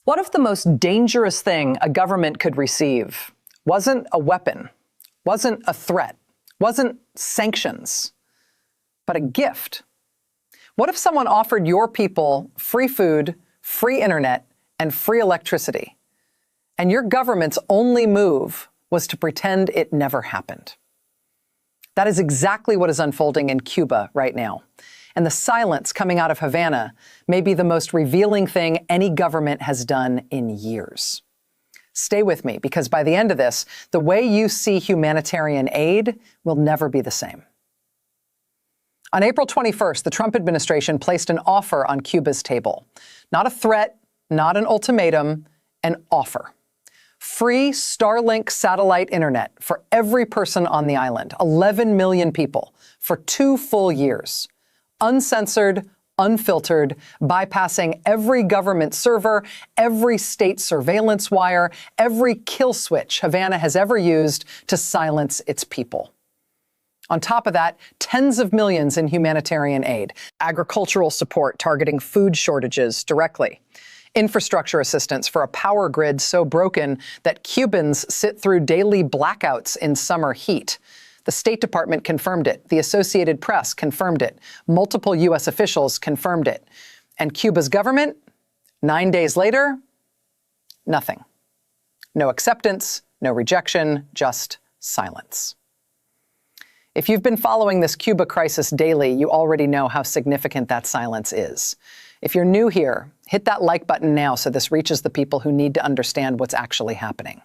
What if the most dangerous thing a government could receive wasn't a weapon, wasn't a threat, wasn't sanctions, but a gift? What if someone offered your people free food, free internet, and free electricity, and your government's only move was to pretend it never happened? That is exactly what is unfolding in Cuba right now. And the silence coming out of Havana may be the most revealing thing any government has done in years. Stay with me, because by the end of this, the way you see humanitarian aid will never be the same. On April 21st, the Trump administration placed an offer on Cuba's table. Not a threat, not an ultimatum, an offer. Free Starlink satellite internet for every person on the island, 11 million people, for 2 full years. Uncensored, unfiltered, bypassing every government server, every state surveillance wire, every kill switch Havana has ever used to silence its people. On top of that, tens of millions in humanitarian aid, agricultural support targeting food shortages directly, infrastructure assistance for a power grid so broken that Cubans sit through daily blackouts in summer heat. The State Department confirmed it. The Associated Press confirmed it. Multiple U.S. officials confirmed it. And Cuba's government, 9 days later, nothing. No acceptance, no rejection, just silence. If you've been following this Cuba crisis daily, you already know how significant that silence is. If you're new here, hit that like button now so this reaches the people who need to understand what's actually happening.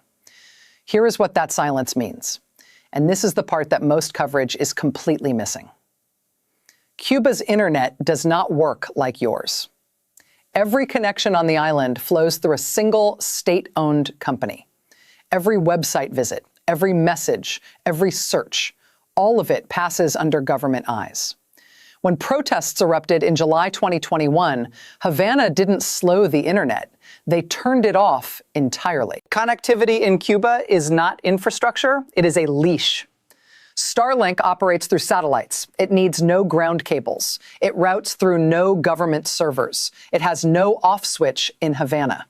Here is what that silence means. And this is the part that most coverage is completely missing. Cuba's internet does not work like yours. Every connection on the island flows through a single state-owned company. Every website visit, every message, every search, all of it passes under government eyes. When protests erupted in July 2021, Havana didn't slow the internet. They turned it off entirely. Connectivity in Cuba is not infrastructure, it is a leash. Starlink operates through satellites. It needs no ground cables. It routes through no government servers. It has no off switch in Havana.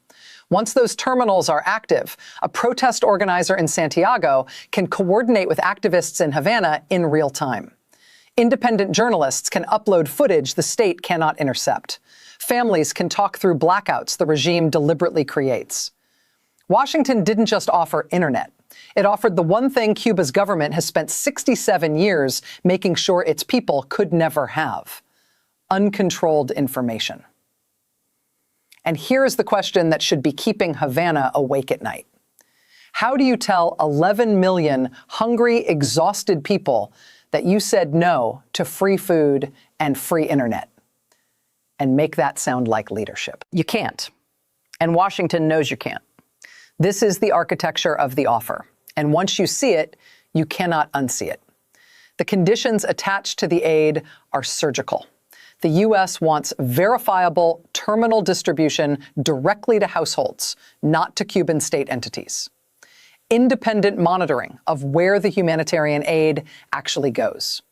Once those terminals are active, a protest organizer in Santiago can coordinate with activists in Havana in real time. Independent journalists can upload footage the state cannot intercept. Families can talk through blackouts the regime deliberately creates. Washington didn't just offer internet. It offered the one thing Cuba's government has spent 67 years making sure its people could never have: uncontrolled information. And here's the question that should be keeping Havana awake at night. How do you tell 11 million hungry, exhausted people that you said no to free food and free internet, and make that sound like leadership? You can't. And Washington knows you can't. This is the architecture of the offer. And once you see it, you cannot unsee it. The conditions attached to the aid are surgical. The U.S. wants verifiable terminal distribution directly to households, not to Cuban state entities. Independent monitoring of where the humanitarian aid actually goes.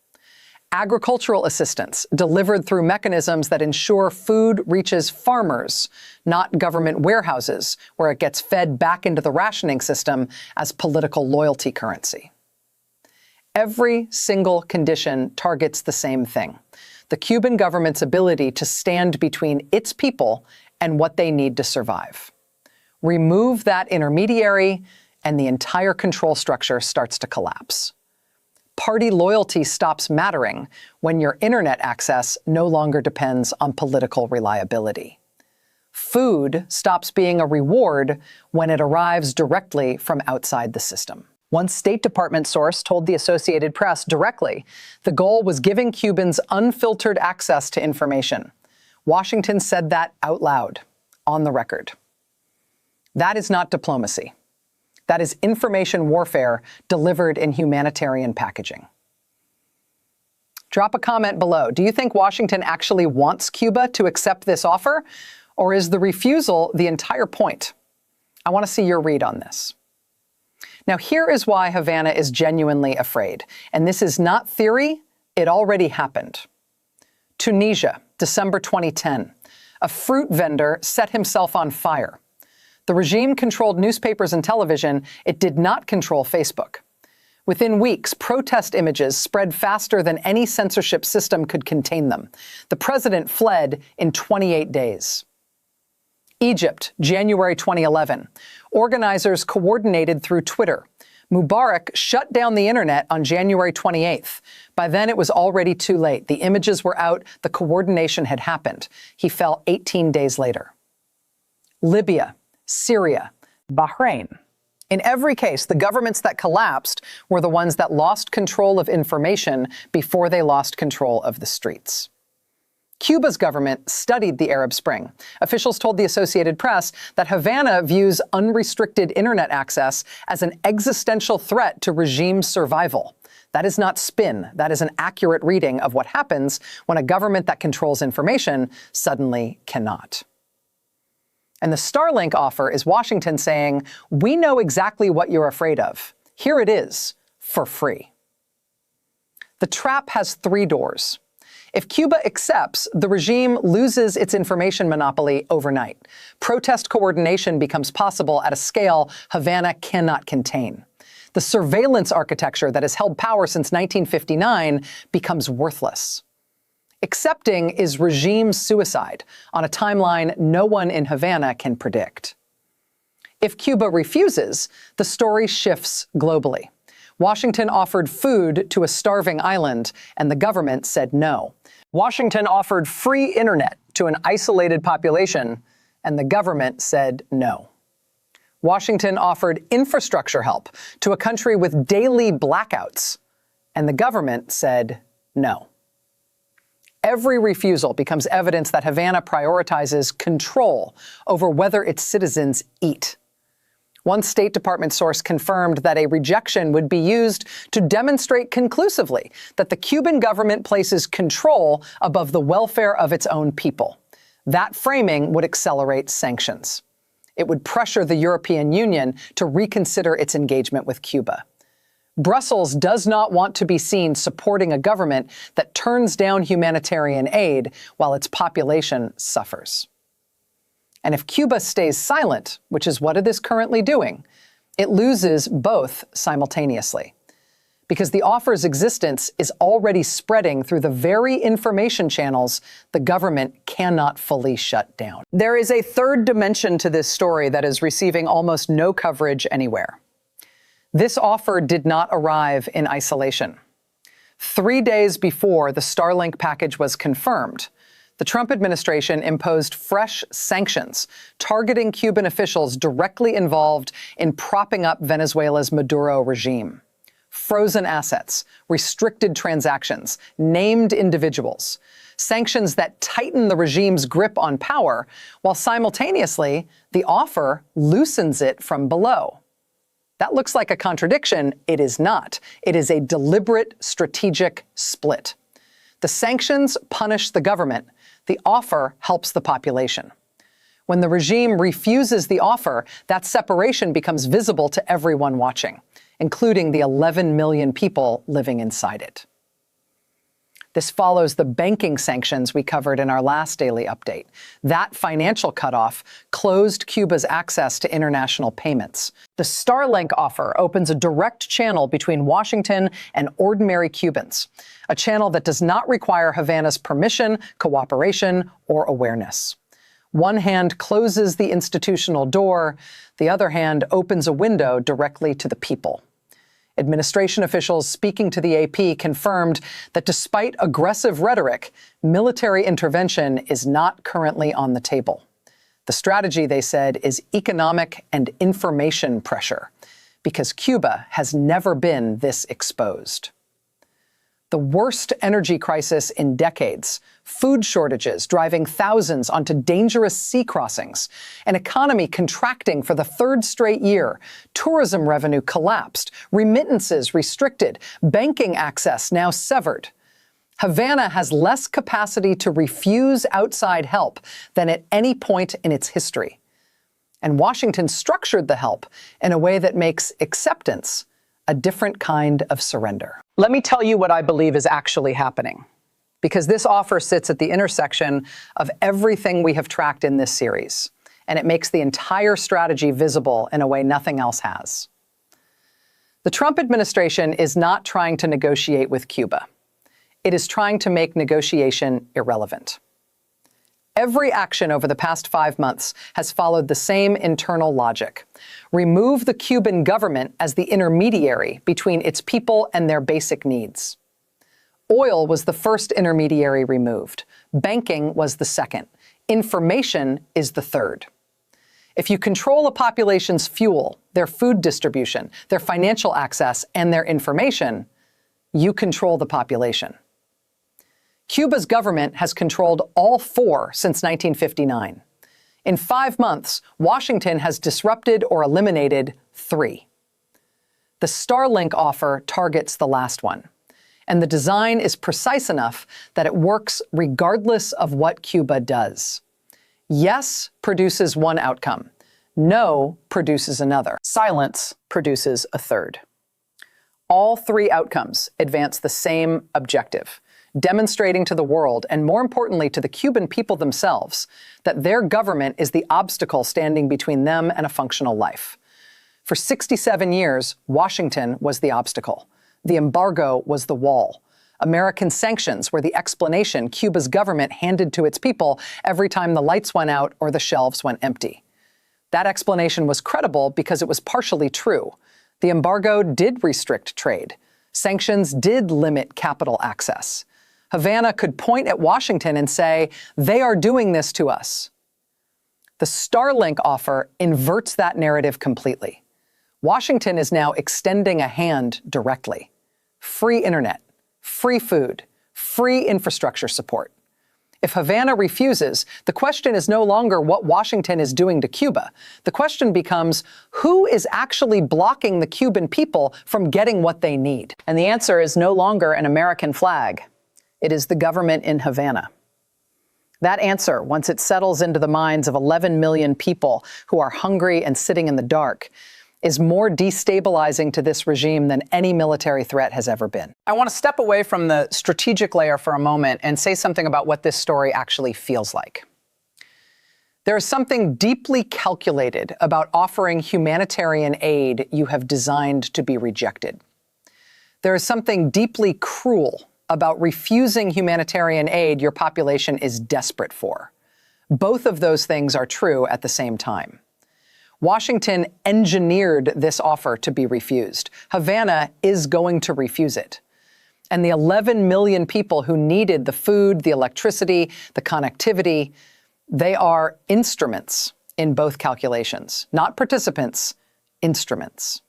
Agricultural assistance delivered through mechanisms that ensure food reaches farmers, not government warehouses, where it gets fed back into the rationing system as political loyalty currency. Every single condition targets the same thing: the Cuban government's ability to stand between its people and what they need to survive. Remove that intermediary, and the entire control structure starts to collapse. Party loyalty stops mattering when your internet access no longer depends on political reliability. Food stops being a reward when it arrives directly from outside the system. One State Department source told the Associated Press directly the goal was giving Cubans unfiltered access to information. Washington said that out loud, on the record. That is not diplomacy. That is information warfare delivered in humanitarian packaging. Drop a comment below. Do you think Washington actually wants Cuba to accept this offer? Or is the refusal the entire point? I want to see your read on this. Now, here is why Havana is genuinely afraid. And this is not theory, it already happened. Tunisia, December 2010. A fruit vendor set himself on fire. The regime controlled newspapers and television. It did not control Facebook. Within weeks, protest images spread faster than any censorship system could contain them. The president fled in 28 days. Egypt, January 2011. Organizers coordinated through Twitter. Mubarak shut down the internet on January 28th. By then, it was already too late. The images were out. The coordination had happened. He fell 18 days later. Libya, Syria, Bahrain. In every case, the governments that collapsed were the ones that lost control of information before they lost control of the streets. Cuba's government studied the Arab Spring. Officials told the Associated Press that Havana views unrestricted internet access as an existential threat to regime survival. That is not spin. That is an accurate reading of what happens when a government that controls information suddenly cannot. And the Starlink offer is Washington saying, we know exactly what you're afraid of. Here it is, for free. The trap has 3 doors. If Cuba accepts, the regime loses its information monopoly overnight. Protest coordination becomes possible at a scale Havana cannot contain. The surveillance architecture that has held power since 1959 becomes worthless. Accepting is regime suicide on a timeline no one in Havana can predict. If Cuba refuses, the story shifts globally. Washington offered food to a starving island, and the government said no. Washington offered free internet to an isolated population, and the government said no. Washington offered infrastructure help to a country with daily blackouts, and the government said no. Every refusal becomes evidence that Havana prioritizes control over whether its citizens eat. One State Department source confirmed that a rejection would be used to demonstrate conclusively that the Cuban government places control above the welfare of its own people. That framing would accelerate sanctions. It would pressure the European Union to reconsider its engagement with Cuba. Brussels does not want to be seen supporting a government that turns down humanitarian aid while its population suffers. And if Cuba stays silent, which is what it is currently doing, it loses both simultaneously. Because the offer's existence is already spreading through the very information channels the government cannot fully shut down. There is a third dimension to this story that is receiving almost no coverage anywhere. This offer did not arrive in isolation. 3 days before the Starlink package was confirmed, the Trump administration imposed fresh sanctions targeting Cuban officials directly involved in propping up Venezuela's Maduro regime. Frozen assets, restricted transactions, named individuals. Sanctions that tighten the regime's grip on power, while simultaneously the offer loosens it from below. That looks like a contradiction. It is not. It is a deliberate strategic split. The sanctions punish the government. The offer helps the population. When the regime refuses the offer, that separation becomes visible to everyone watching, including the 11 million people living inside it. This follows the banking sanctions we covered in our last daily update. That financial cutoff closed Cuba's access to international payments. The Starlink offer opens a direct channel between Washington and ordinary Cubans, a channel that does not require Havana's permission, cooperation, or awareness. One hand closes the institutional door, the other hand opens a window directly to the people. Administration officials speaking to the AP confirmed that despite aggressive rhetoric, military intervention is not currently on the table. The strategy, they said, is economic and information pressure, because Cuba has never been this exposed. The worst energy crisis in decades, food shortages driving thousands onto dangerous sea crossings, an economy contracting for the 3rd straight year, tourism revenue collapsed, remittances restricted, banking access now severed. Havana has less capacity to refuse outside help than at any point in its history. And Washington structured the help in a way that makes acceptance a different kind of surrender. Let me tell you what I believe is actually happening, because this offer sits at the intersection of everything we have tracked in this series, and it makes the entire strategy visible in a way nothing else has. The Trump administration is not trying to negotiate with Cuba. It is trying to make negotiation irrelevant. Every action over the past 5 months has followed the same internal logic. Remove the Cuban government as the intermediary between its people and their basic needs. Oil was the first intermediary removed. Banking was the second. Information is the third. If you control a population's fuel, their food distribution, their financial access, and their information, you control the population. Cuba's government has controlled all four since 1959. In 5 months, Washington has disrupted or eliminated 3. The Starlink offer targets the last one, and the design is precise enough that it works regardless of what Cuba does. Yes produces one outcome. No produces another. Silence produces a third. All 3 outcomes advance the same objective, demonstrating to the world, and more importantly to the Cuban people themselves, that their government is the obstacle standing between them and a functional life. For 67 years, Washington was the obstacle. The embargo was the wall. American sanctions were the explanation Cuba's government handed to its people every time the lights went out or the shelves went empty. That explanation was credible because it was partially true. The embargo did restrict trade. Sanctions did limit capital access. Havana could point at Washington and say, they are doing this to us. The Starlink offer inverts that narrative completely. Washington is now extending a hand directly. Free internet, free food, free infrastructure support. If Havana refuses, the question is no longer what Washington is doing to Cuba. The question becomes, who is actually blocking the Cuban people from getting what they need? And the answer is no longer an American flag. It is the government in Havana. That answer, once it settles into the minds of 11 million people who are hungry and sitting in the dark, is more destabilizing to this regime than any military threat has ever been. I want to step away from the strategic layer for a moment and say something about what this story actually feels like. There is something deeply calculated about offering humanitarian aid you have designed to be rejected. There is something deeply cruel about refusing humanitarian aid your population is desperate for. Both of those things are true at the same time. Washington engineered this offer to be refused. Havana is going to refuse it. And the 11 million people who needed the food, the electricity, the connectivity, they are instruments in both calculations. Not participants, instruments.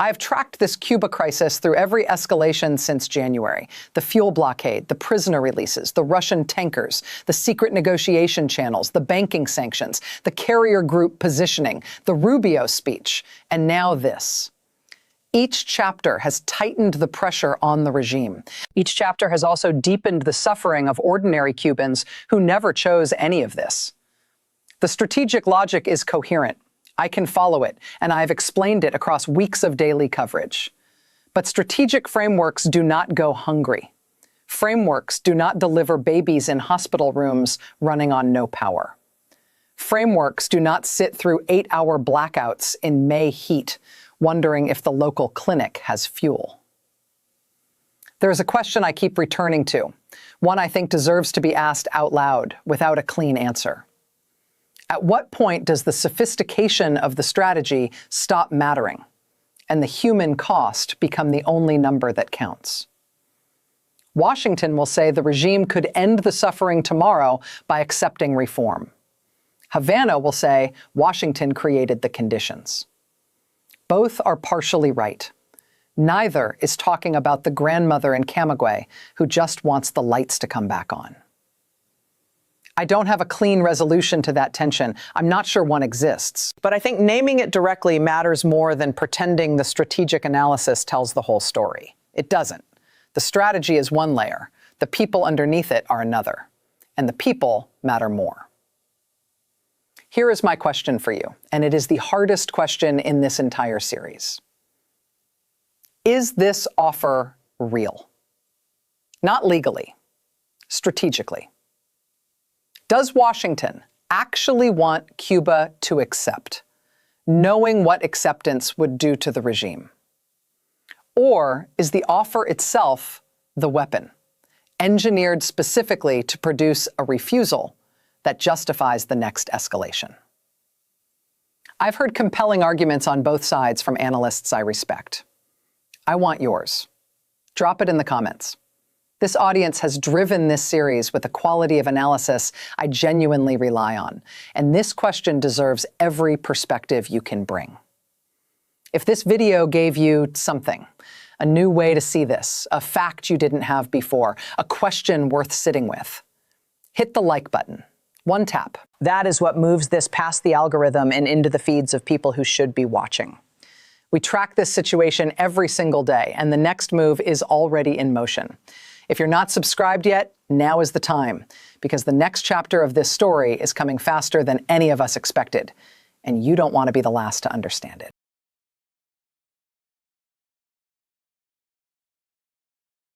I have tracked this Cuba crisis through every escalation since January. The fuel blockade, the prisoner releases, the Russian tankers, the secret negotiation channels, the banking sanctions, the carrier group positioning, the Rubio speech, and now this. Each chapter has tightened the pressure on the regime. Each chapter has also deepened the suffering of ordinary Cubans who never chose any of this. The strategic logic is coherent. I can follow it, and I have explained it across weeks of daily coverage. But strategic frameworks do not go hungry. Frameworks do not deliver babies in hospital rooms running on no power. Frameworks do not sit through 8-hour blackouts in May heat, wondering if the local clinic has fuel. There is a question I keep returning to, one I think deserves to be asked out loud without a clean answer. At what point does the sophistication of the strategy stop mattering, and the human cost become the only number that counts? Washington will say the regime could end the suffering tomorrow by accepting reform. Havana will say Washington created the conditions. Both are partially right. Neither is talking about the grandmother in Camagüey who just wants the lights to come back on. I don't have a clean resolution to that tension. I'm not sure one exists. But I think naming it directly matters more than pretending the strategic analysis tells the whole story. It doesn't. The strategy is one layer. The people underneath it are another. And the people matter more. Here is my question for you, and it is the hardest question in this entire series. Is this offer real? Not legally, strategically. Does Washington actually want Cuba to accept, knowing what acceptance would do to the regime? Or is the offer itself the weapon, engineered specifically to produce a refusal that justifies the next escalation? I've heard compelling arguments on both sides from analysts I respect. I want yours. Drop it in the comments. This audience has driven this series with a quality of analysis I genuinely rely on, and this question deserves every perspective you can bring. If this video gave you something, a new way to see this, a fact you didn't have before, a question worth sitting with, hit the like button. One tap. That is what moves this past the algorithm and into the feeds of people who should be watching. We track this situation every single day, and the next move is already in motion. If you're not subscribed yet, now is the time, because the next chapter of this story is coming faster than any of us expected, and you don't want to be the last to understand it.